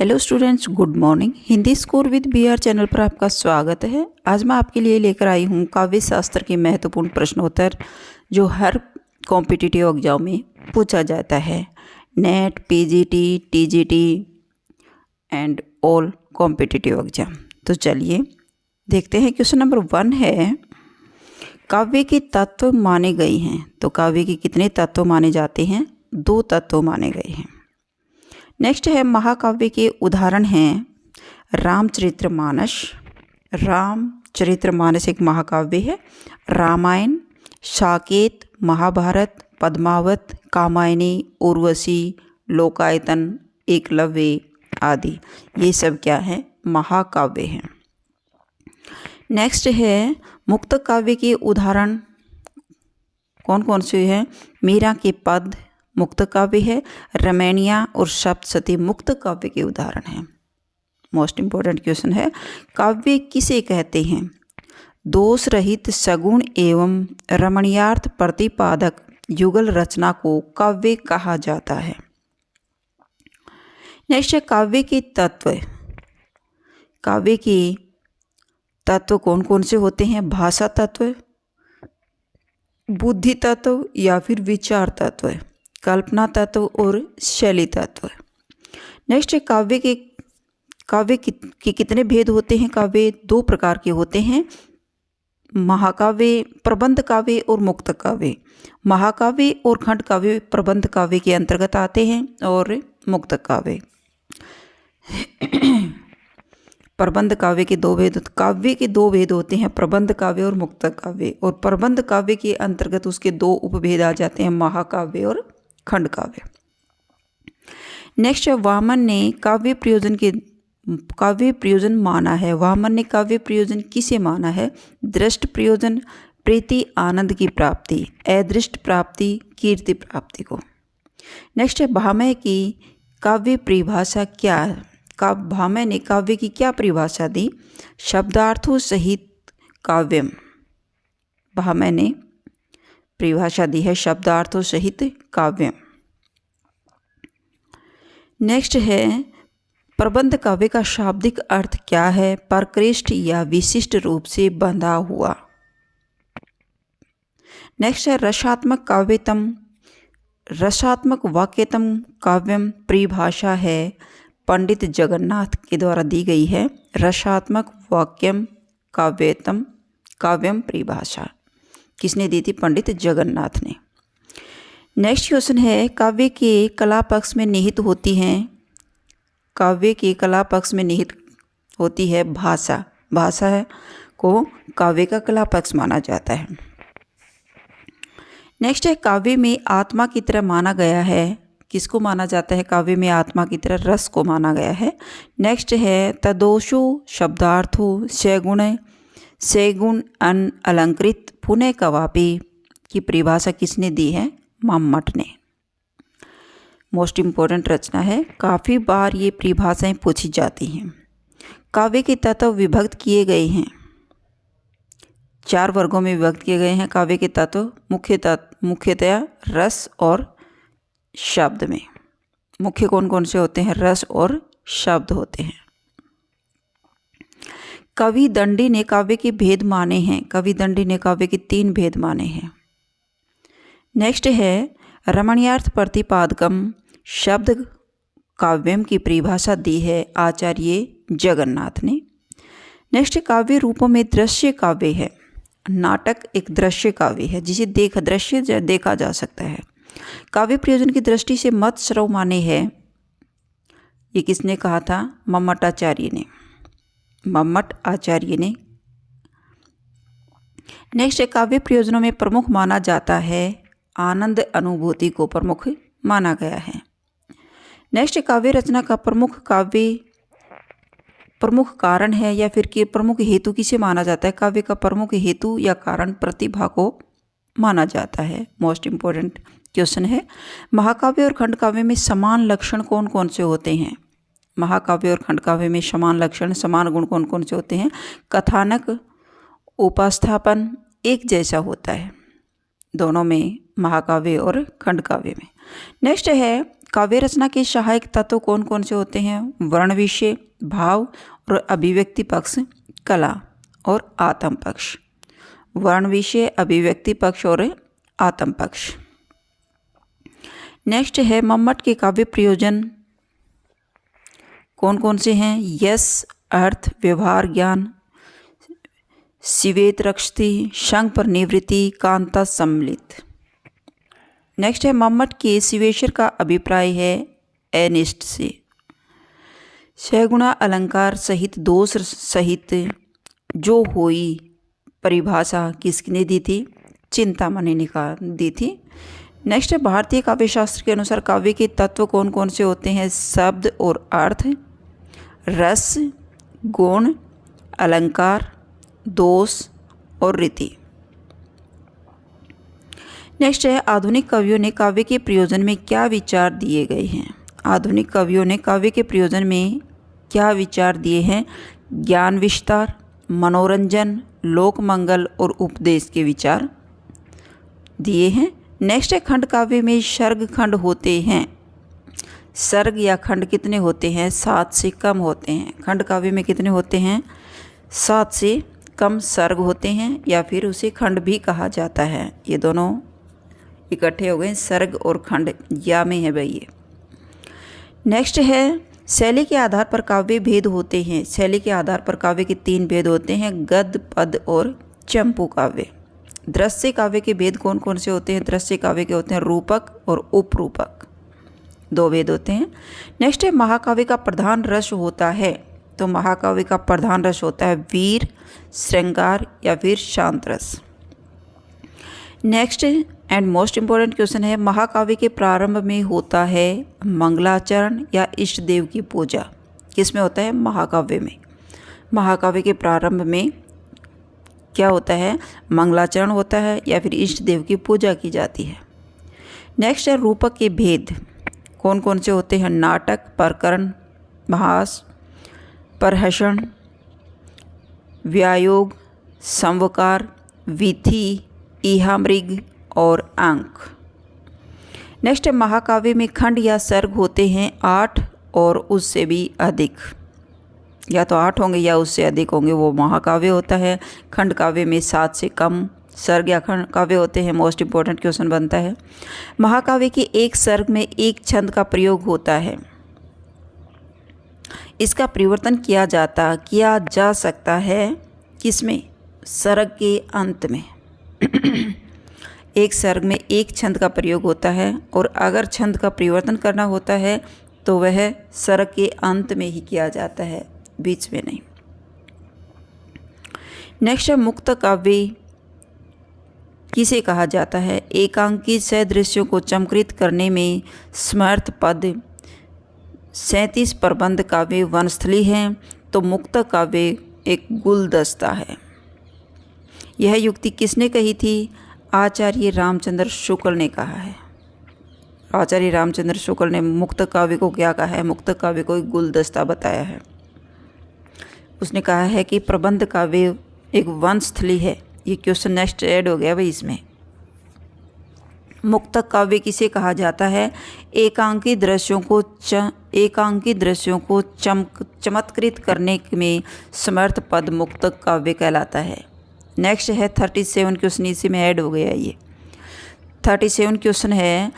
Hello students, good morning. Hindi score with BR channel पर आपका स्वागत है। आज मैं आपके लिए लेकर आई हूँ काव्य शास्त्र के महत्वपूर्ण प्रश्नोत्तर जो हर कॉम्पिटिटिव एग्जाम में पूछा जाता है। Net, PGT, TGT and all competitive exam. तो चलिए देखते हैं। क्वेश्चन नंबर 1 है, काव्य के तत्व माने गए हैं। तो काव्य के कितने तत्व माने जाते हैं? 2 तत्व माने गए हैं। नेक्स्ट है, महाकाव्य के उदाहरण हैं रामचरितमानस। रामचरितमानस एक महाकाव्य है। रामायण, साकेत, महाभारत, पद्मावत, कामायनी, उर्वशी, लोकायतन, एकलव्य आदि, ये सब क्या है? महाकाव्य हैं। नेक्स्ट है, मुक्त काव्य के उदाहरण कौन कौन से हैं? मीरा के पद मुक्त काव्य है। रमैनिया और सप्तशती मुक्त काव्य के उदाहरण हैं। मोस्ट इंपॉर्टेंट क्वेश्चन है, काव्य किसे कहते हैं? दोष रहित, सगुण एवं रमणीयार्थ प्रतिपादक युगल रचना को काव्य कहा जाता है। नेक्स्ट है, काव्य के तत्व। काव्य के तत्व कौन कौन से होते हैं? भाषा तत्व, बुद्धि तत्व या फिर विचार तत्व, कल्पना तत्व और शैली तत्व। नेक्स्ट है, काव्य के कितने भेद होते हैं? काव्य 2 प्रकार के होते हैं, महाकाव्य, प्रबंध काव्य और मुक्त काव्य। महाकाव्य और खंड काव्य प्रबंध काव्य के अंतर्गत आते हैं और मुक्त काव्य। प्रबंध काव्य के 2 भेद, काव्य के 2 भेद होते हैं, प्रबंध काव्य और मुक्त काव्य। और प्रबंध काव्य के अंतर्गत उसके 2 उपभेद आ जाते हैं, महाकाव्य और खंड काव्य। नेक्स्ट है, वामन ने काव्य प्रयोजन माना है। वामन ने काव्य प्रयोजन किसे माना है? दृष्ट प्रयोजन, प्रीति आनंद की प्राप्ति, अदृष्ट प्राप्ति, कीर्ति प्राप्ति को। नेक्स्ट है, भामह की काव्य परिभाषा क्या है? भामह ने काव्य की क्या परिभाषा दी? शब्दार्थों सहित काव्यम। भामह ने परिभाषा दी है शब्दार्थों सहित काव्यम। नेक्स्ट है, प्रबंध काव्य का शाब्दिक अर्थ क्या है? परकृष्ट या विशिष्ट रूप से बंधा हुआ। नेक्स्ट है, रसात्मक वाक्यतम काव्यम परिभाषा है पंडित जगन्नाथ के द्वारा दी गई है। रसात्मक वाक्यम काव्यम परिभाषा किसने दी थी? पंडित जगन्नाथ ने। नेक्स्ट क्वेश्चन है, काव्य के कला पक्ष में निहित होती हैं। काव्य के कला पक्ष में निहित होती है भाषा। भाषा है को काव्य का कला पक्ष माना जाता है। नेक्स्ट है, काव्य में आत्मा की तरह माना गया है। किसको माना जाता है? काव्य में आत्मा की तरह रस को माना गया है। नेक्स्ट है, तदोषो शब्दार्थो सैगुण अन अलंकृत पुनः कवापी की परिभाषा किसने दी है? मम्मट ने। मोस्ट इंपॉर्टेंट रचना है, काफ़ी बार ये परिभाषाएं पूछी जाती हैं। काव्य के तत्व विभक्त किए गए हैं, 4 वर्गों में विभक्त किए गए हैं काव्य के तत्व। मुख्यतया रस और शब्द में। मुख्य कौन कौन से होते हैं? रस और शब्द होते हैं। कवि दंडी ने काव्य के भेद माने हैं। कवि दंडी ने काव्य के 3 भेद माने हैं। नेक्स्ट है, रमणीयार्थ प्रतिपादकम शब्द काव्यम की परिभाषा दी है आचार्य जगन्नाथ ने। नेक्स्ट, काव्य रूपों में दृश्य काव्य है। नाटक एक दृश्य काव्य है जिसे दृश्य देखा जा सकता है। काव्य प्रयोजन की दृष्टि से मत श्रव माने है। ये किसने कहा था? मम्मट आचार्य ने। नेक्स्ट है, काव्य प्रयोजनों में प्रमुख माना जाता है आनंद अनुभूति को प्रमुख माना गया है। नेक्स्ट, काव्य रचना का प्रमुख कारण है या फिर कि प्रमुख हेतु किसे माना जाता है? काव्य का प्रमुख हेतु या कारण प्रतिभा को माना जाता है। मोस्ट इंपॉर्टेंट क्वेश्चन है, महाकाव्य और खंड काव्य में समान लक्षण कौन कौन से होते हैं? महाकाव्य और खंड काव्य में समान लक्षण, समान गुण कौन कौन से होते हैं? कथानक, उपस्थापन एक जैसा होता है दोनों में, महाकाव्य और खंड काव्य में। नेक्स्ट है काव्य रचना के सहायक तत्व कौन कौन से होते हैं? वर्ण विषय, भाव और अभिव्यक्ति पक्ष, कला और आत्म पक्ष। वर्ण विषय, अभिव्यक्ति पक्ष और आत्म पक्ष। नेक्स्ट है मम्मट के काव्य प्रयोजन कौन कौन से हैं? यश, अर्थ, व्यवहार, ज्ञान, शिवेत रक्षति, शंख पर निवृत्ति, कांता सम्मिलित। नेक्स्ट है मम्मट के शिवेश्वर का अभिप्राय है अनिष्ट से। सगुणा अलंकार सहित दोष सहित जो होई परिभाषा किसने दी थी? चिंतामणि ने दी थी। नेक्स्ट है भारतीय काव्य शास्त्र के अनुसार काव्य के तत्व कौन कौन से होते हैं? शब्द और अर्थ, रस, गुण, अलंकार, दोष और रीति। नेक्स्ट है आधुनिक कवियों ने काव्य के प्रयोजन में क्या विचार दिए गए हैं? आधुनिक कवियों ने काव्य के प्रयोजन में क्या विचार दिए हैं? ज्ञान विस्तार, मनोरंजन, लोक मंगल और उपदेश के विचार दिए हैं। नेक्स्ट है खंड काव्य में सर्ग खंड होते हैं। सर्ग या खंड कितने होते हैं? 7 से कम होते हैं। खंड काव्य में कितने होते हैं? 7 से कम सर्ग होते हैं या फिर उसे खंड भी कहा जाता है। ये दोनों इकट्ठे हो गए, सर्ग और खंड या में है भाई ये। नेक्स्ट है शैली के आधार पर काव्य भेद होते हैं। शैली के आधार पर काव्य के 3 भेद होते हैं, गद्य, पद और चंपू काव्य। दृश्य काव्य के भेद कौन कौन से होते हैं? दृश्य काव्य के होते हैं रूपक और उपरूपक, 2 भेद होते हैं। नेक्स्ट है महाकाव्य का प्रधान रस होता है। तो महाकाव्य का प्रधान रस होता है वीर, श्रृंगार या फिर शांत रस। Next and most important question है महाकाव्य के प्रारंभ में होता है मंगलाचरण या इष्ट देव की पूजा। किस में होता है? महाकाव्य में। महाकाव्य के प्रारंभ में क्या होता है? मंगलाचरण होता है या फिर इष्ट देव की पूजा की जाती है। नेक्स्ट है रूपक के भेद कौन कौन से होते हैं? नाटक, प्रकरण, भास, प्रहसन, व्यायोग, संवकार, विधि, इहामृग और अंक। नेक्स्ट है महाकाव्य में खंड या सर्ग होते हैं 8 और उससे भी अधिक, या तो 8 होंगे या उससे अधिक होंगे, वो महाकाव्य होता है। खंड काव्य में 7 से कम सर्ग या खंड काव्य होते हैं। मोस्ट इम्पोर्टेंट क्वेश्चन बनता है महाकाव्य के एक सर्ग में एक छंद का प्रयोग होता है। इसका परिवर्तन किया जा सकता है किसमें? सर्ग के अंत में। एक सर्ग में एक छंद का प्रयोग होता है और अगर छंद का परिवर्तन करना होता है तो वह सर्ग के अंत में ही किया जाता है, बीच में नहीं। नेक्स्ट है मुक्त काव्य किसे कहा जाता है? एकांकित सदृश्यों को चमकृत करने में समर्थ पद 37 प्रबंध काव्य वनस्थली हैं, तो मुक्त काव्य एक गुलदस्ता है। यह युक्ति किसने कही थी? आचार्य रामचंद्र शुक्ल ने कहा है। आचार्य रामचंद्र शुक्ल ने मुक्त काव्य को क्या कहा है? मुक्त काव्य को एक गुलदस्ता बताया है। उसने कहा है कि प्रबंध काव्य एक वनस्थली है। ये क्वेश्चन नेक्स्ट ऐड हो गया भाई इसमें। मुक्त काव्य किसे कहा जाता है? एकांकी दृश्यों को चमत्कृत करने में समर्थ पद मुक्त काव्य कहलाता है। नेक्स्ट है 37 क्वेश्चन इसी में ऐड हो गया। ये 37 क्वेश्चन है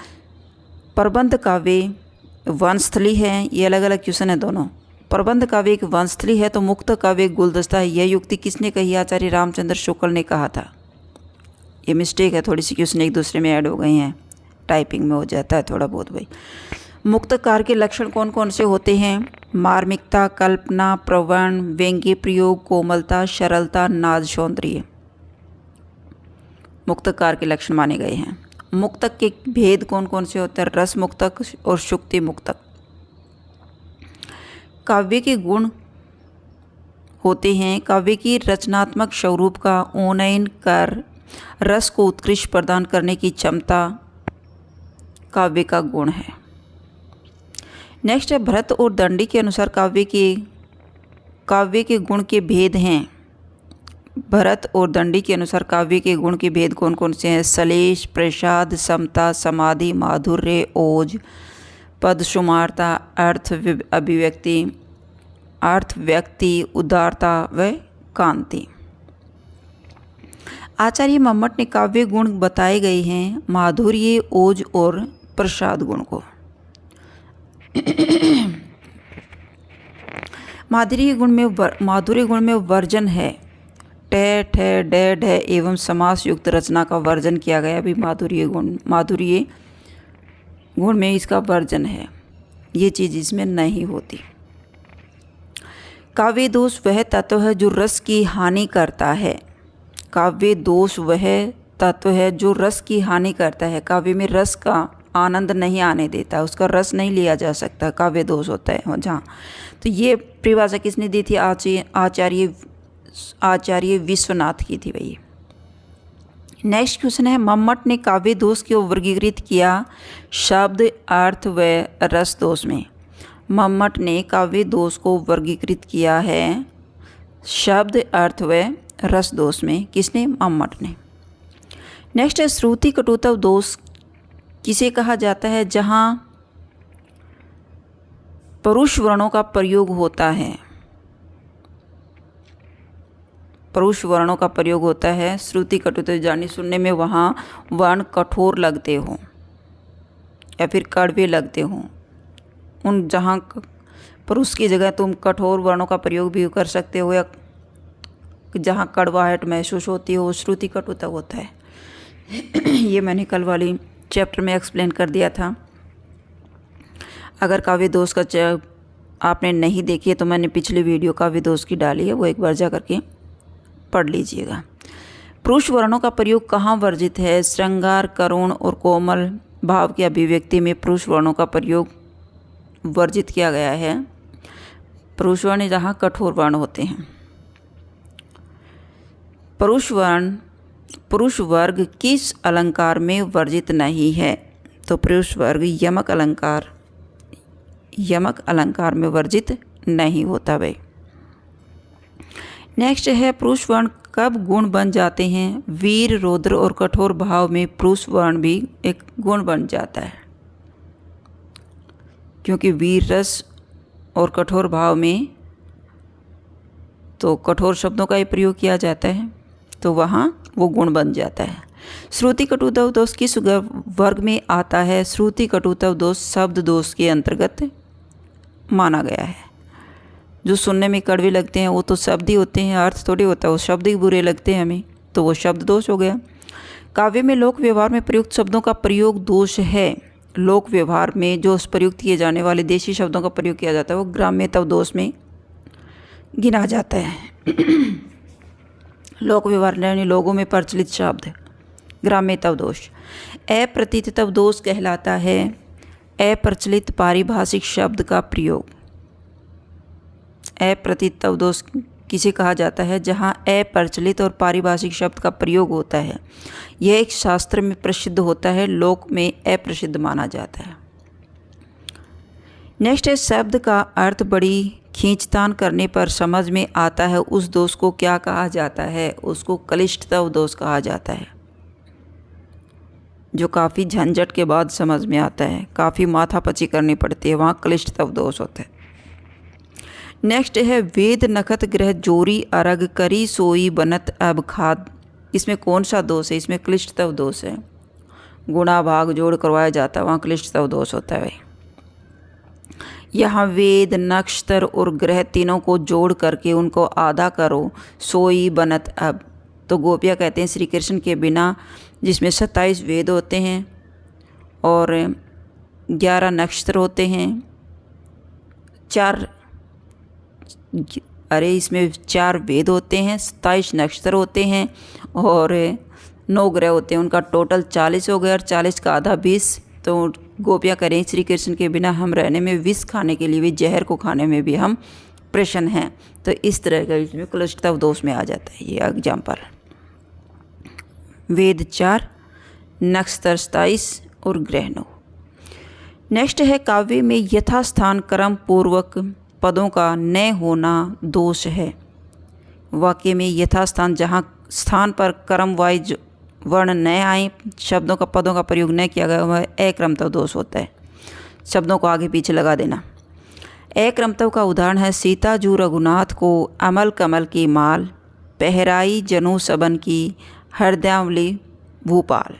प्रबंध काव्य वनस्थली है। ये अलग अलग क्वेश्चन है दोनों। प्रबंध काव्य एक वनस्थली है तो मुक्त काव्य एक गुलदस्ता है। यह युक्ति किसने कही? आचार्य रामचंद्र शुक्ल ने कहा था। ये मिस्टेक है, थोड़ी सी क्वेश्चन एक दूसरे में ऐड हो गई हैं, टाइपिंग में हो जाता है थोड़ा बहुत भाई। मुक्तकार के लक्षण कौन कौन से होते हैं? मार्मिकता, कल्पना, प्रवण, व्यंग्य प्रयोग, कोमलता, सरलता, नाद, सौंदर्य मुक्तकार के लक्षण माने गए हैं। मुक्तक के भेद कौन कौन से होते हैं? रस मुक्तक और शुक्ति मुक्तक। काव्य के गुण होते हैं काव्य की रचनात्मक स्वरूप का उन्नयन कर रस को उत्कृष्ट प्रदान करने की क्षमता काव्य का गुण है। नेक्स्ट है भरत और दंडी के अनुसार काव्य के गुण के भेद हैं। भरत और दंडी के अनुसार काव्य के गुण के भेद कौन कौन से हैं? सलेश, प्रसाद, समता, समाधि, माधुर्य, ओज, पद, सुमारता, अर्थ व्यक्ति, उदारता व कांति। आचार्य मम्मट ने काव्य गुण बताए गए हैं माधुर्य, ओज और प्रसाद गुण को। माधुर्य गुण में वर्जन है, ठ, ठ, ड, ढ एवं समास युक्त रचना का वर्जन किया गया। भी माधुर्य गुण में इसका वर्जन है, ये चीज़ इसमें नहीं होती। काव्य दोष वह तत्व है जो रस की हानि करता है। काव्य दोष वह तत्व है जो रस की हानि करता है। काव्य में रस का आनंद नहीं आने देता, उसका रस नहीं लिया जा सकता, काव्य दोष होता है जहाँ। तो ये परिभाषा किसने दी थी? आचार्य विश्वनाथ की थी भाई। नेक्स्ट क्वेश्चन है, मम्मट ने काव्य दोष को वर्गीकृत किया शब्द, अर्थ व रस दोष में। मम्मट ने काव्य दोष को वर्गीकृत किया है शब्द, अर्थ व रस दोष में। किसने? मम्मट ने। नेक्स्ट है, श्रुति कटुता दोष किसे कहा जाता है? जहाँ परुष वर्णों का प्रयोग होता है, परुष वर्णों का प्रयोग होता है। श्रुति कटुता जानी सुनने में वहाँ वर्ण कठोर लगते हो या फिर कड़वे लगते हो, उन जहाँ परुष की जगह तुम कठोर वर्णों का प्रयोग भी कर सकते हो, या जहाँ कड़वाहट महसूस होती हो, श्रुति कटुता होता है। ये मैंने कल वाली चैप्टर में एक्सप्लेन कर दिया था। अगर काव्य दोष का आपने नहीं देखी है तो मैंने पिछली वीडियो काव्य दोष की डाली है, वो एक बार जा करके पढ़ लीजिएगा। पुरुष वर्णों का प्रयोग कहाँ वर्जित है? श्रृंगार, करुण और कोमल भाव की अभिव्यक्ति में पुरुष वर्णों का प्रयोग वर्जित किया गया है। पुरुष वर्ण जहाँ कठोर वर्ण होते हैं। पुरुष वर्ग किस अलंकार में वर्जित नहीं है? तो पुरुष वर्ग यमक अलंकार में वर्जित नहीं होता भाई। नेक्स्ट है, पुरुष वर्ण कब गुण बन जाते हैं? वीर, रौद्र और कठोर भाव में पुरुष वर्ण भी एक गुण बन जाता है, क्योंकि वीर रस और कठोर भाव में तो कठोर शब्दों का ही प्रयोग किया जाता है, तो वहाँ वो गुण बन जाता है। श्रुति कटुता दोष किस वर्ग में आता है? श्रुति कटुता दोष शब्द दोष के अंतर्गत माना गया है। जो सुनने में कड़वे लगते हैं वो तो शब्द ही होते हैं, अर्थ थोड़ी होता है, वो शब्द ही बुरे लगते हैं हमें, तो वो शब्द दोष हो गया। काव्य में लोक व्यवहार में प्रयुक्त शब्दों का प्रयोग दोष है। लोक व्यवहार में जो प्रयुक्त किए जाने वाले देशी शब्दों का प्रयोग किया जाता है वो ग्राम्यता दोष में गिना जाता है। लोक व्यवहार यानी लोगों में प्रचलित शब्द, ग्राम्यता दोष। अप्रतीतता दोष कहलाता है अप्रचलित पारिभाषिक शब्द का प्रयोग। अप्रतीतता दोष किसे कहा जाता है? जहाँ अप्रचलित और पारिभाषिक शब्द का प्रयोग होता है। यह एक शास्त्र में प्रसिद्ध होता है, लोक में अप्रसिद्ध माना जाता है। नेक्स्ट है, शब्द का अर्थ बड़ी खींचतान करने पर समझ में आता है, उस दोष को क्या कहा जाता है? उसको क्लिष्टता दोष कहा जाता है। जो काफ़ी झंझट के बाद समझ में आता है, काफ़ी माथापची करनी पड़ती है, वहाँ क्लिष्टता दोष होता है। नेक्स्ट है, वेद नखत ग्रह जोरी अरग करी सोई बनत अब खाद। इसमें कौन सा दोष है? इसमें क्लिष्टता दोष है। गुणा भाग जोड़ करवाया जाता है, वहाँ क्लिष्टता दोष होता है। यहाँ वेद, नक्षत्र और ग्रह तीनों को जोड़ करके उनको आधा करो, सोई बनत अब। तो गोपियाँ कहते हैं श्री कृष्ण के बिना, जिसमें 27 वेद होते हैं और 11 नक्षत्र होते हैं, इसमें 4 वेद होते हैं, 27 नक्षत्र होते हैं और 9 ग्रह होते हैं। उनका टोटल 40 हो गया और 40 का आधा 20। तो गोपियाँ करें श्री कृष्ण के बिना हम रहने में, विष खाने के लिए भी, जहर को खाने में भी हम प्रसन्न हैं। तो इस तरह का इसमें क्लिष्टता दोष में आ जाता है ये एग्जाम्पल। वेद 4, नक्षत्र 27 और ग्रह 9। नेक्स्ट है, काव्य में यथास्थान क्रम पूर्वक पदों का न होना दोष है। वाक्य में यथास्थान जहाँ स्थान पर क्रम वाइज वर्ण न आए, शब्दों का पदों का प्रयोग न किया गया, वह अक्रमत्व दोष होता है। शब्दों को आगे पीछे लगा देना। अक्रमत्व का उदाहरण है सीता जू रघुनाथ को अमल कमल की माल, पहराई जनु सबन की हरद्यावली भूपाल।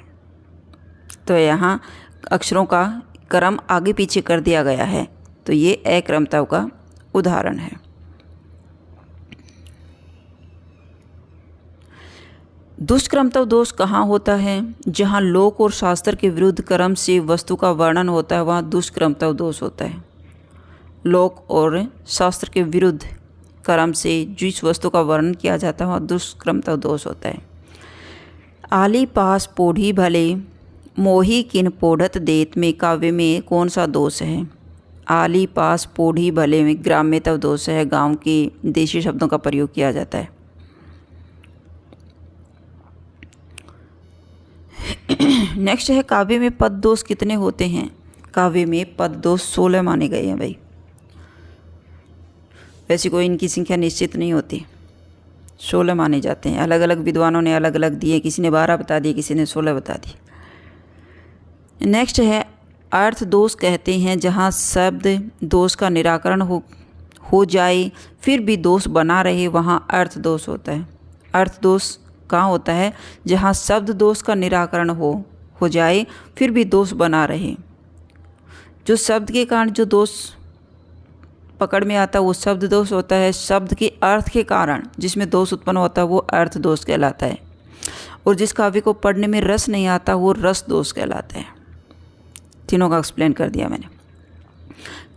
तो यहाँ अक्षरों का क्रम आगे पीछे कर दिया गया है, तो ये अक्रमत्व का उदाहरण है। दुष्क्रमत्व दोष कहाँ होता है? जहाँ लोक और शास्त्र के विरुद्ध क्रम से वस्तु का वर्णन होता है, वहाँ दुष्क्रमत्व दोष होता है। लोक और शास्त्र के विरुद्ध क्रम से जिस वस्तु का वर्णन किया जाता है वहाँ दुष्क्रमत्व दोष होता है। आली पास पोढ़ी भले मोही किन पोढ़त देत में काव्य में कौन सा दोष है? आली पास पोढ़ी भले में ग्राम्यत्व दोष है, गांव के देशी शब्दों का प्रयोग किया जाता है। नेक्स्ट है काव्य में पद दोष कितने होते हैं? काव्य में पद दोष 16 माने गए हैं भाई। वैसे कोई इनकी संख्या निश्चित नहीं होती, 16 माने जाते हैं। अलग अलग विद्वानों ने अलग अलग दिए, किसी ने 12 बता दिए, किसी ने 16 बता दिए। नेक्स्ट है अर्थ दोष कहते हैं जहाँ शब्द दोष का निराकरण हो जाए फिर भी दोष बना रहे, वहाँ अर्थ दोष होता है। अर्थ दोष कहाँ होता है? जहाँ शब्द दोष का निराकरण हो जाए फिर भी दोष बना रहे। जो शब्द के कारण जो दोष पकड़ में आता है वो शब्द दोष होता है। शब्द के अर्थ के कारण जिसमें दोष उत्पन्न होता है वो अर्थ दोष कहलाता है। और जिस काव्य को पढ़ने में रस नहीं आता वो रस दोष कहलाता है। तीनों का एक्सप्लेन कर दिया मैंने।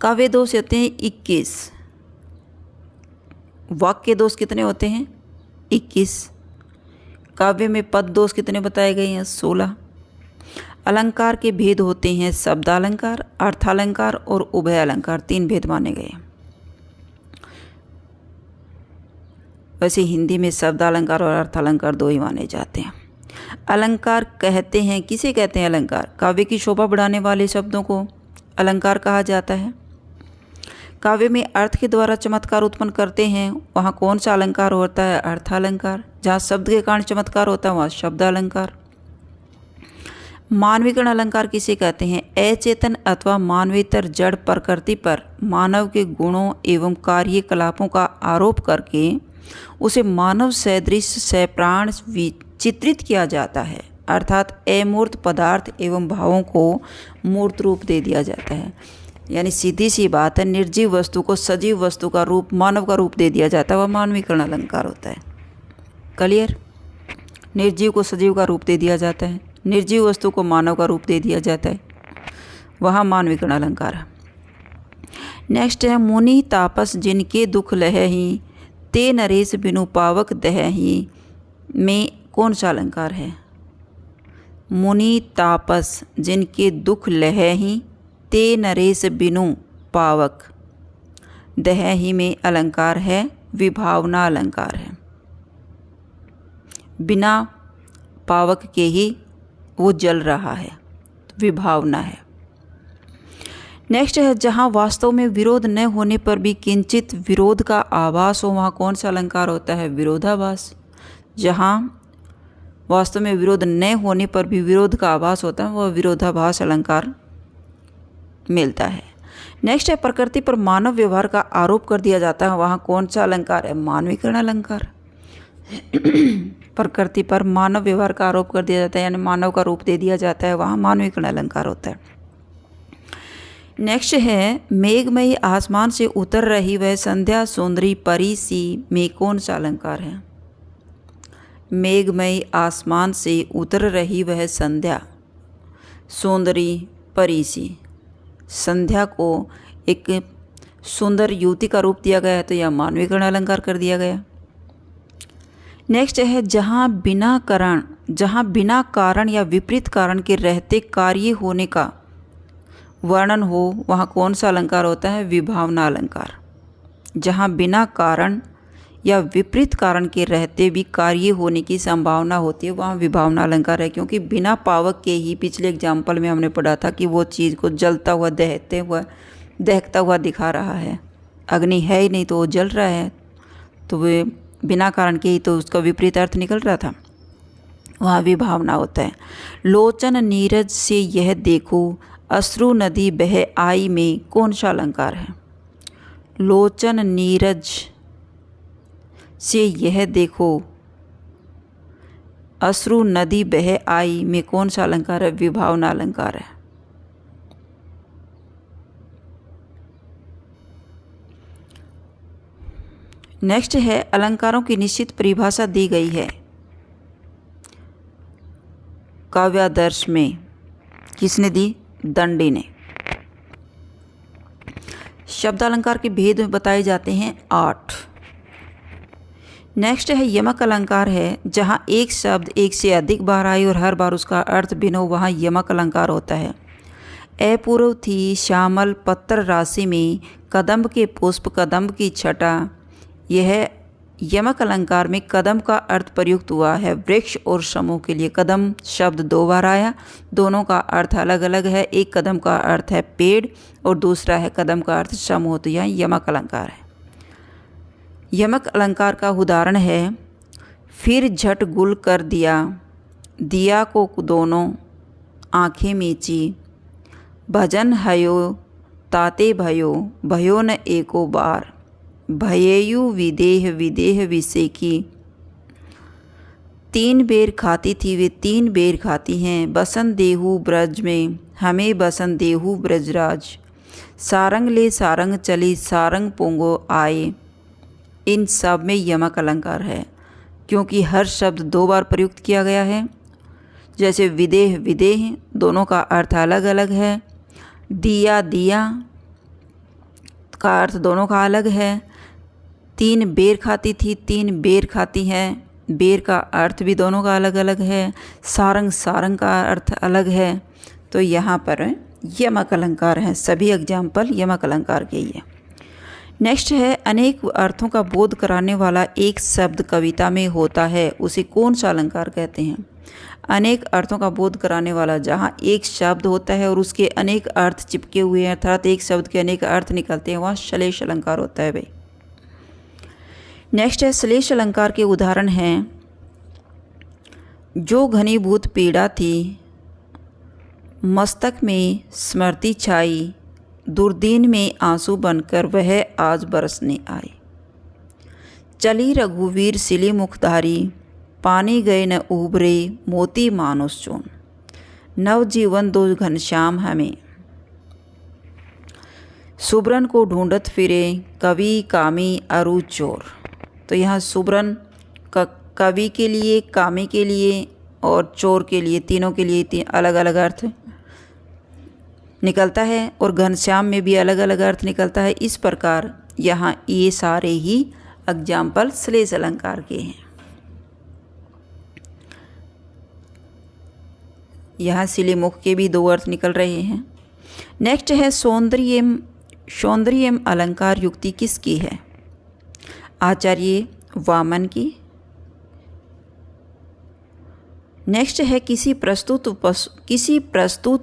काव्य दोष होते हैं 21। वाक्य दोष कितने होते हैं? 21। काव्य में पद दोष कितने बताए गए हैं? 16। अलंकार के भेद होते हैं शब्दालंकार, अर्थालंकार और उभय अलंकार, 3 भेद माने गए। वैसे हिंदी में शब्दालंकार और अर्थालंकार 2 ही माने जाते हैं। अलंकार कहते हैं, किसे कहते हैं अलंकार? काव्य की शोभा बढ़ाने वाले शब्दों को अलंकार कहा जाता है। काव्य में अर्थ के द्वारा चमत्कार उत्पन्न करते हैं, वहाँ कौन सा अलंकार होता है? अर्थालंकार। जहाँ शब्द के कारण चमत्कार होता है वहाँ शब्दालंकार। मानवीकरण अलंकार किसे कहते हैं? अचेतन अथवा मानवेतर जड़ प्रकृति पर मानव के गुणों एवं कार्यकलापों का आरोप करके उसे मानव सदृश सप्राण चित्रित किया जाता है, अर्थात अमूर्त पदार्थ एवं भावों को मूर्त रूप दे दिया जाता है। यानी सीधी सी बात है, निर्जीव वस्तु को सजीव वस्तु का रूप, मानव का रूप दे दिया जाता है, वह मानवीकरण अलंकार होता है। क्लियर? निर्जीव को सजीव का रूप दे दिया जाता है, निर्जीव वस्तु को मानव का रूप दे दिया जाता है, वह मानवीकरण अलंकार है। नेक्स्ट है मुनि तापस जिनके दुख लहहि ते नरेश बिनु पावक दहहि में कौन सा अलंकार है? मुनि तापस जिनके दुख लहहि ते नरेश बिनु पावक दहहि में अलंकार है विभावना अलंकार है। बिना पावक के ही वो जल रहा है, विभावना है। नेक्स्ट है जहाँ वास्तव में विरोध न होने पर भी किंचित विरोध का आभास हो, वहाँ कौन सा अलंकार होता है? विरोधाभास। जहाँ वास्तव में विरोध न होने पर भी विरोध का आभास होता है वह विरोधाभास अलंकार मिलता है। नेक्स्ट है प्रकृति पर मानव व्यवहार का आरोप कर दिया जाता है, वहाँ कौन सा अलंकार है? मानवीकरण अलंकार। प्रकृति पर मानव व्यवहार का आरोप कर दिया जाता है यानी मानव का रूप दे दिया जाता है, वहाँ मानवीकरण अलंकार होता है। नेक्स्ट है मेघमयी आसमान से उतर रही वह संध्या सुंदरी परी सी में कौन सा अलंकार है? मेघमयी आसमान से उतर रही वह संध्या सुंदरी परी सी। संध्या को एक सुंदर युवती का रूप दिया गया है, तो यह मानवीकरण अलंकार कर दिया गया। नेक्स्ट है जहाँ बिना कारण या विपरीत कारण के रहते कार्य होने का वर्णन हो, वहाँ कौन सा अलंकार होता है? विभावना अलंकार। जहाँ बिना कारण या विपरीत कारण के रहते भी कार्य होने की संभावना होती है, वहाँ विभावना अलंकार है। क्योंकि बिना पावक के ही पिछले एग्जाम्पल में हमने पढ़ा था कि वो चीज़ को जलता हुआ दहकता हुआ दिखा रहा है। अग्नि है ही नहीं तो वो जल रहा है, तो वे बिना कारण के ही तो उसका विपरीत अर्थ निकल रहा था, वहाँ विभावना होता है। लोचन नीरज से यह देखो अश्रु नदी बह आई में कौन सा अलंकार है? लोचन नीरज से यह देखो अश्रु नदी बह आई में कौन सा अलंकार है? विभावना अलंकार है। नेक्स्ट है अलंकारों की निश्चित परिभाषा दी गई है काव्यादर्श में। किसने दी? दंडी ने। शब्द अलंकार के भेद बताए जाते हैं 8। नेक्स्ट है यमक अलंकार है, जहाँ एक शब्द एक से अधिक बार आए और हर बार उसका अर्थ भिन्न हो, वहाँ यमक अलंकार होता है। अपूर्व थी श्यामल पत्र राशि में कदम्ब के पुष्प कदम्ब की छटा, यह यमक अलंकार में कदम का अर्थ प्रयुक्त हुआ है वृक्ष और समूह के लिए। कदम शब्द 2 बार आया, दोनों का अर्थ अलग अलग है। एक कदम का अर्थ है पेड़ और दूसरा है कदम का अर्थ समूह, तो यह यमक अलंकार है। यमक अलंकार का उदाहरण है फिर झट गुल कर दिया, दिया को दोनों आँखें मीची, भजन हयो ताते भयो, भयो न एको बार, भयेयु विदेह विदेह विषे की। 3 बेर खाती थी वे 3 बेर खाती हैं, बसंत देहु ब्रज में हमें बसंत देहु ब्रजराज, सारंग ले सारंग चली सारंग पोंगो आए। इन सब में यमक अलंकार है, क्योंकि हर शब्द 2 बार प्रयुक्त किया गया है। जैसे विदेह विदेह, दोनों का अर्थ अलग अलग है। दिया दिया का अर्थ दोनों का अलग है। 3 बेर खाती थी 3 बेर खाती हैं, बेर का अर्थ भी दोनों का अलग अलग है। सारंग सारंग का अर्थ अलग है। तो यहाँ पर यमक अलंकार हैं, सभी एग्जाम्पल यमक अलंकार के ही है। नेक्स्ट है अनेक अर्थों का बोध कराने वाला एक शब्द कविता में होता है, उसे कौन सा अलंकार कहते हैं? अनेक अर्थों का बोध कराने वाला, जहाँ एक शब्द होता है और उसके अनेक अर्थ चिपके हुए हैं, अर्थात एक शब्द के अनेक अर्थ निकलते हैं, वहाँ श्लेष अलंकार होता है भाई। नेक्स्ट है श्लेष अलंकार के उदाहरण हैं जो घनीभूत पीड़ा थी, मस्तक में स्मृति छाई, दुर्दीन में आंसू बनकर वह आज बरसने आई। चली रघुवीर सिली मुखधारी, पानी गए न उबरे मोती मानुष चून, नवजीवन दो घनश्याम हमें, सुब्रन को ढूंढत फिरे कवि कामी अरु चोर। तो यहाँ सुब्रन का कवि के लिए, कामी के लिए और चोर के लिए, तीनों के लिए अलग अलग अर्थ निकलता है, और घनश्याम में भी अलग अलग अर्थ निकलता है। इस प्रकार यहाँ ये सारे ही एग्जाम्पल श्लेष अलंकार के हैं। यहाँ सिलीमुख के भी 2 अर्थ निकल रहे हैं। नेक्स्ट है सौंदर्यम अलंकार युक्ति किसकी है? आचार्य वामन की। नेक्स्ट है किसी प्रस्तुत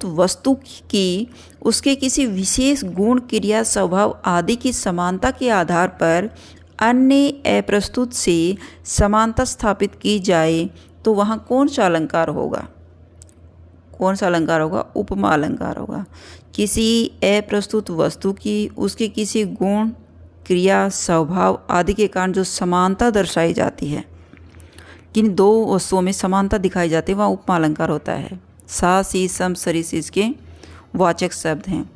वस्तु की उसके किसी विशेष गुण, क्रिया, स्वभाव आदि की समानता के आधार पर अन्य अप्रस्तुत से समानता स्थापित की जाए तो वहाँ कौन सा अलंकार होगा? कौन सा अलंकार होगा? उपमा अलंकार होगा। किसी अप्रस्तुत वस्तु की उसके किसी गुण, क्रिया, स्वभाव आदि के कारण जो समानता दर्शाई जाती है, किन 2 वस्तुओं में समानता दिखाई जाती है, वहाँ उपमा अलंकार होता है। सा सी सम सरिस इसके वाचक शब्द हैं।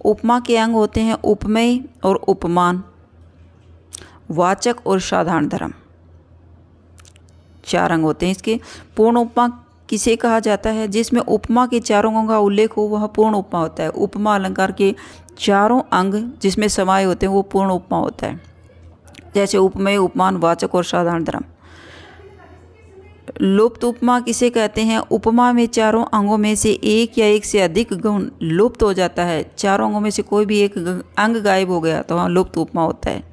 उपमा के अंग होते हैं उपमेय और उपमान, वाचक और साधारण धर्म, 4 अंग होते हैं इसके। पूर्ण उपमा किसे कहा जाता है? जिसमें उपमा के 4 अंगों का उल्लेख हो वह पूर्ण उपमा होता है। उपमा अलंकार के 4 अंग जिसमें समाये होते हैं वो पूर्ण उपमा होता है। जैसे उपमेय, उपमान, वाचक और साधारण धर्म। लुप्त उपमा किसे कहते हैं? उपमा में 4 अंगों में से एक या एक से अधिक गुण लुप्त हो जाता है। 4 अंगों में से कोई भी एक अंग गायब हो गया तो वहाँ लुप्त उपमा होता है।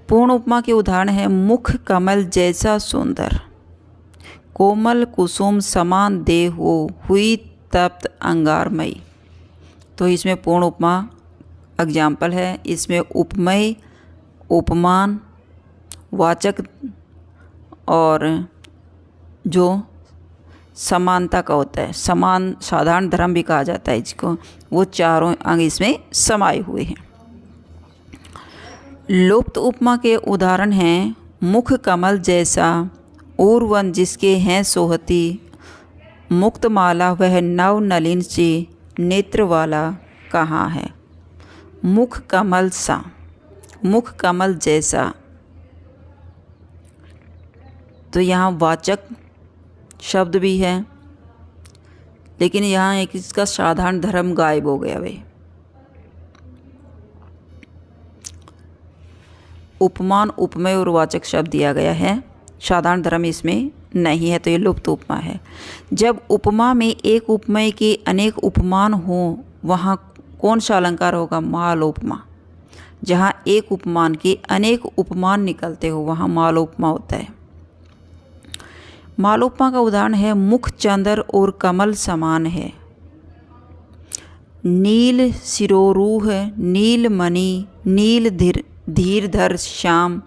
पूर्ण उपमा के उदाहरण हैं मुख कमल जैसा सुंदर, कोमल कुसुम समान देह हो, हुई तप्त अंगारमयी। तो इसमें पूर्ण उपमा एग्जाम्पल है। इसमें उपमेय, उपमान, वाचक और जो समानता का होता है, समान साधारण धर्म भी कहा जाता है इसको, वो चारों अंग इसमें समाये हुए हैं। लुप्त उपमा के उदाहरण हैं मुख कमल जैसा, ऊर्वन जिसके हैं सोहती, मुक्तमाला वह नव नलिन से, नेत्र वाला कहाँ है। मुख कमल सा, मुख कमल जैसा, तो यहाँ वाचक शब्द भी है, लेकिन यहाँ एक इसका साधारण धर्म गायब हो गया वे। उपमान, उपमेय और वाचक शब्द दिया गया है, साधारण धर्म इसमें नहीं है, तो ये लुप्त उपमा है। जब उपमा में एक उपमेय के अनेक उपमान हो वहाँ कौन सा अलंकार होगा? मालोपमा। जहाँ एक उपमान के अनेक उपमान निकलते हो वहाँ मालोपमा होता है। मालोपमा का उदाहरण है मुख चंद्र और कमल समान है, नील सिरोरूह, नील मणि, नील धीरधर श्याम,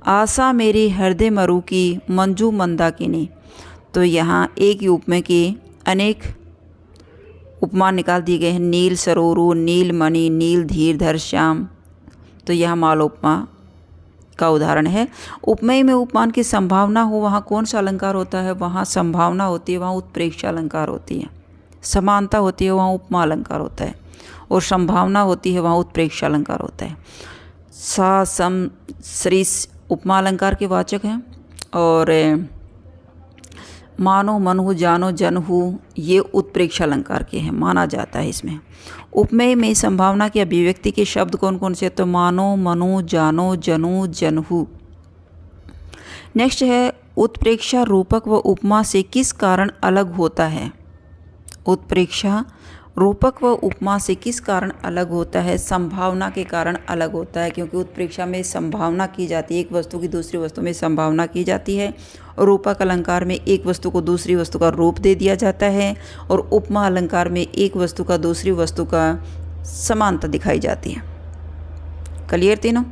आशा मेरे हृदय मरु की, मंजू मंदाकिनी। तो यहाँ एक ही उपमेय के अनेक उपमान निकाल दिए गए हैं, नील सरोरू, नील मणि, नील धीरधर श्याम। तो यह मालोपमा का उदाहरण है। उपमेय में उपमान की संभावना हो वहाँ कौन सा अलंकार होता है? वहाँ संभावना होती है, वहाँ उत्प्रेक्षा अलंकार होती है। समानता होती है, वहाँ उपमा अलंकार होता है, और संभावना होती है, वहाँ उत्प्रेक्षा अलंकार होता है। सा सम श्री उपमा अलंकार के वाचक हैं, और मानो मनहु जानो जनहु ये उत्प्रेक्षा अलंकार के हैं, माना जाता है इसमें। उपमेय में संभावना की अभिव्यक्ति के शब्द कौन कौन से? तो मानो, मनु, जानो, जनु, जनहु। नेक्स्ट है उत्प्रेक्षा रूपक व उपमा से किस कारण अलग होता है? उत्प्रेक्षा रूपक व उपमा से किस कारण अलग होता है? संभावना के कारण अलग होता है, क्योंकि उत्प्रेक्षा में संभावना की जाती है, एक वस्तु की दूसरी वस्तु में संभावना की जाती है। रूपक अलंकार में एक वस्तु को दूसरी वस्तु का रूप दे दिया जाता है, और उपमा अलंकार में एक वस्तु का दूसरी वस्तु का समानता दिखाई जाती है। क्लियर तीनों?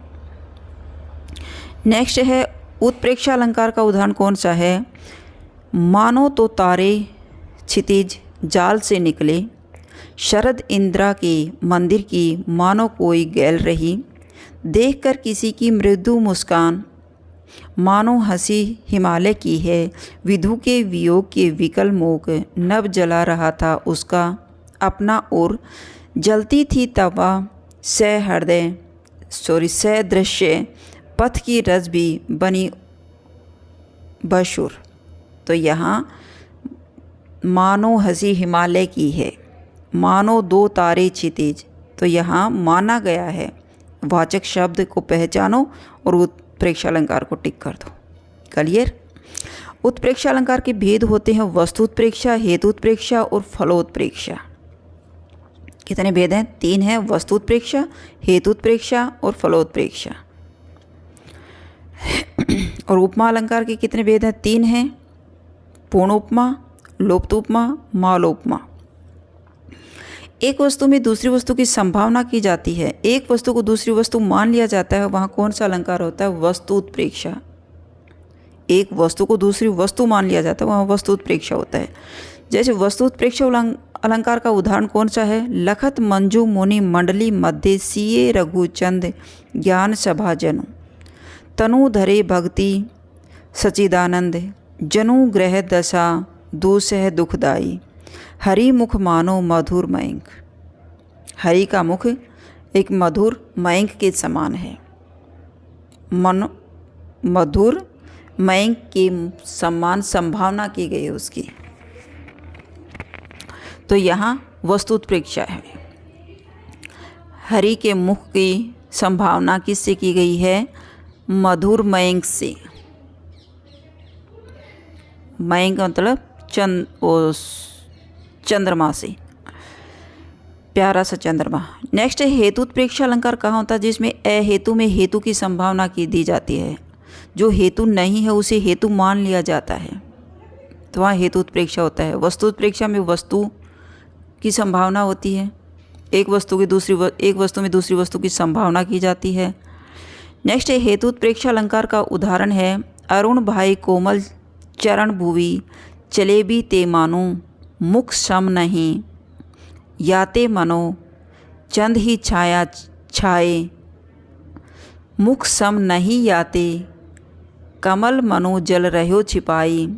नेक्स्ट है उत्प्रेक्षा अलंकार का उदाहरण कौन सा है? मानो तो तारे क्षितिज जाल से निकले, शरद इंद्रा के मंदिर की मानो कोई गैल रही, देखकर किसी की मृदु मुस्कान, मानो हंसी हिमालय की है, विधु के वियोग के विकल मोक, नभ जला रहा था उसका अपना और, जलती थी तवा सह दृश्य, पथ की रज भी बनी बशुर। तो यहाँ मानो हंसी हिमालय की है, मानो दो तारे क्षितिज, तो यहाँ माना गया है। वाचक शब्द को पहचानो और उत्प्रेक्षा अलंकार को टिक कर दो। क्लियर? उत्प्रेक्षा अलंकार के भेद होते हैं वस्तुत्प्रेक्षा, हेतुत्प्रेक्षा और फलोत्प्रेक्षा। कितने भेद हैं? 3 हैं, वस्तुत्प्रेक्षा, हेतुत्प्रेक्षा और फलोत्प्रेक्षा। और उपमा अलंकार के कितने भेद हैं? 3 हैं, पूर्ण उपमा, लुप्त उपमा, मालोपमा। एक वस्तु में दूसरी वस्तु की संभावना की जाती है, एक वस्तु को दूसरी वस्तु मान लिया जाता है, वहाँ कौन सा अलंकार होता है? वस्तु उत्प्रेक्षा। एक वस्तु को दूसरी वस्तु मान लिया जाता है, वहाँ वस्तु उत्प्रेक्षा होता है। जैसे वस्तु उत्प्रेक्षा अलंकार का उदाहरण कौन सा है? लखत मंजू मुनि मंडली मध्य, सीए रघुचंद ज्ञान सभा जनु, तनु धरे भक्ति सचिदानंद, जनु ग्रह दशा दूसह दुखदाई, हरि मुख मानो मधुर मयंक। हरि का मुख एक मधुर मयंक के समान है, मधुर मयंक के समान संभावना की गई है उसकी। तो यहाँ वस्तुत्प्रेक्षा है। हरि के मुख की संभावना किससे की गई है? मधुर मयंक से। मयंक मतलब चंद्रमा से, प्यारा सा चंद्रमा। नेक्स्ट है हेतुत्प्रेक्षा अलंकार कहाँ होता है? जिसमें अहेतु में हेतु की संभावना की दी जाती है, जो हेतु नहीं है उसे हेतु मान लिया जाता है, तो वहाँ हेतुत्प्रेक्षा होता है। वस्तुत्प्रेक्षा में वस्तु की संभावना होती है, एक वस्तु में दूसरी वस्तु की संभावना की जाती है। नेक्स्ट है हेतुत्प्रेक्षा अलंकार का उदाहरण है अरुण भाई कोमल चरण भुवि चले भी ते मानो मुख सम नहीं याते मनो चंद ही छाया छाए मुख सम नहीं याते कमल मनो जल रहो छिपाई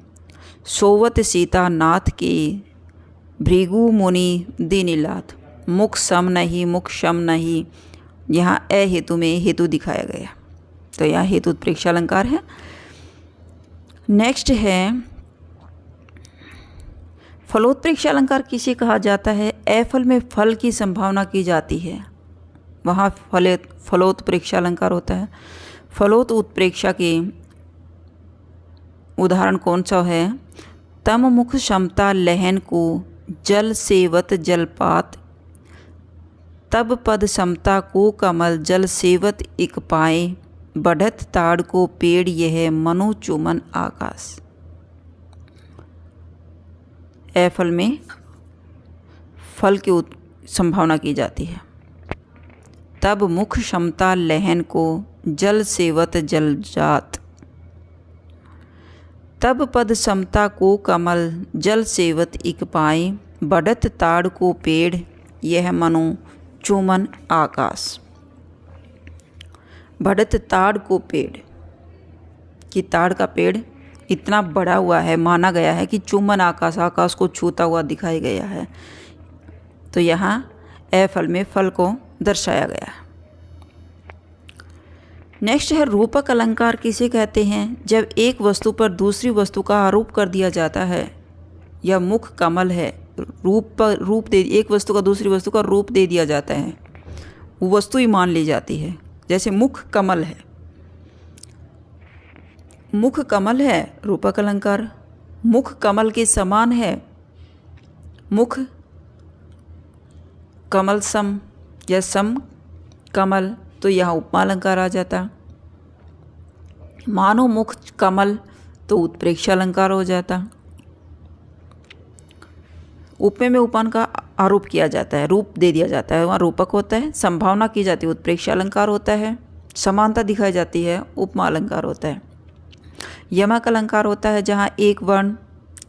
सोवत सीता नाथ के भृगु मुनि दीनिलाथ। मुख सम नहीं मुख शम नहीं, यहाँ ए हेतु में हेतु दिखाया गया, तो यह हेतुत्प्रेक्षा अलंकार है। नेक्स्ट है फलोत्प्रेक्षा अलंकार किसे कहा जाता है? अफल में फल की संभावना की जाती है, वहाँ फलोत्प्रेक्षा अलंकार होता है। फलोत्प्रेक्षा के उदाहरण कौन सा है? तम मुख क्षमता लहन को जल सेवत जलपात तब पद समता को कमल जल सेवत इक पाए बढ़त ताड़ को पेड़ यह मनु चुमन आकाश। फल में फल की संभावना की जाती है। तब मुख क्षमता लहन को जल सेवत जल जात तब पद समता को कमल जल सेवत इक पाए बढ़त ताड़ को पेड़ यह मनु चुमन आकाश। बढ़त ताड़ को पेड़ कि ताड़ का पेड़ इतना बड़ा हुआ है, माना गया है कि चुमन आकाश, आकाश को छूता हुआ दिखाई गया है, तो यहाँ फल में फल को दर्शाया गया है। नेक्स्ट है रूपक अलंकार किसे कहते हैं? जब एक वस्तु पर दूसरी वस्तु का आरोप कर दिया जाता है, यह मुख कमल है, एक वस्तु का दूसरी वस्तु का रूप दे दिया जाता है, वो वस्तु ही मान ली जाती है। जैसे मुख कमल है, मुख कमल है रूपक अलंकार। मुख कमल के समान है, मुख कमल सम या सम कमल, तो यहाँ उपमा अलंकार आ जाता। मानो मुख कमल तो उत्प्रेक्षा अलंकार हो जाता। उपमे में उपमान का आरोप किया जाता है, रूप दे दिया जाता है, वहाँ रूपक होता है। संभावना की जाती है, उत्प्रेक्षा अलंकार होता है। समानता दिखाई जाती है, उपमा अलंकार होता है। यमक अलंकार होता है जहाँ एक वर्ण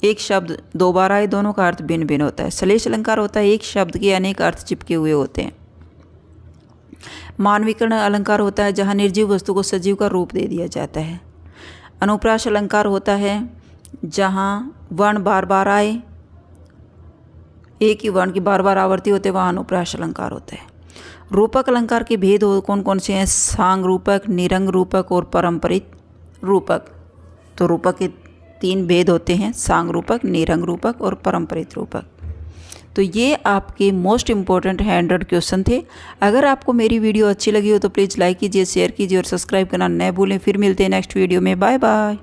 एक शब्द दो बार आए, दोनों का अर्थ भिन्न भिन्न होता है। श्लेष अलंकार होता है एक शब्द के अनेक अर्थ चिपके हुए होते हैं। मानवीकरण अलंकार होता है जहाँ निर्जीव वस्तु को सजीव का रूप दे दिया जाता है। अनुप्रास अलंकार होता है जहाँ वर्ण बार बार आए, एक ही वर्ण की बार बार आवर्ती होते, वहाँ अनुप्रास अलंकार होता है। रूपक अलंकार के भेद कौन कौन से हैं? सांग रूपक, निरंग रूपक और परंपरित रूपक। तो रूपक के 3 भेद होते हैं, सांग रूपक, निरंग रूपक और परंपरित रूपक। तो ये आपके मोस्ट इम्पॉर्टेंट 100 क्वेश्चन थे। अगर आपको मेरी वीडियो अच्छी लगी हो तो प्लीज़ लाइक कीजिए, शेयर कीजिए और सब्सक्राइब करना न भूलें। फिर मिलते हैं नेक्स्ट वीडियो में। Bye bye.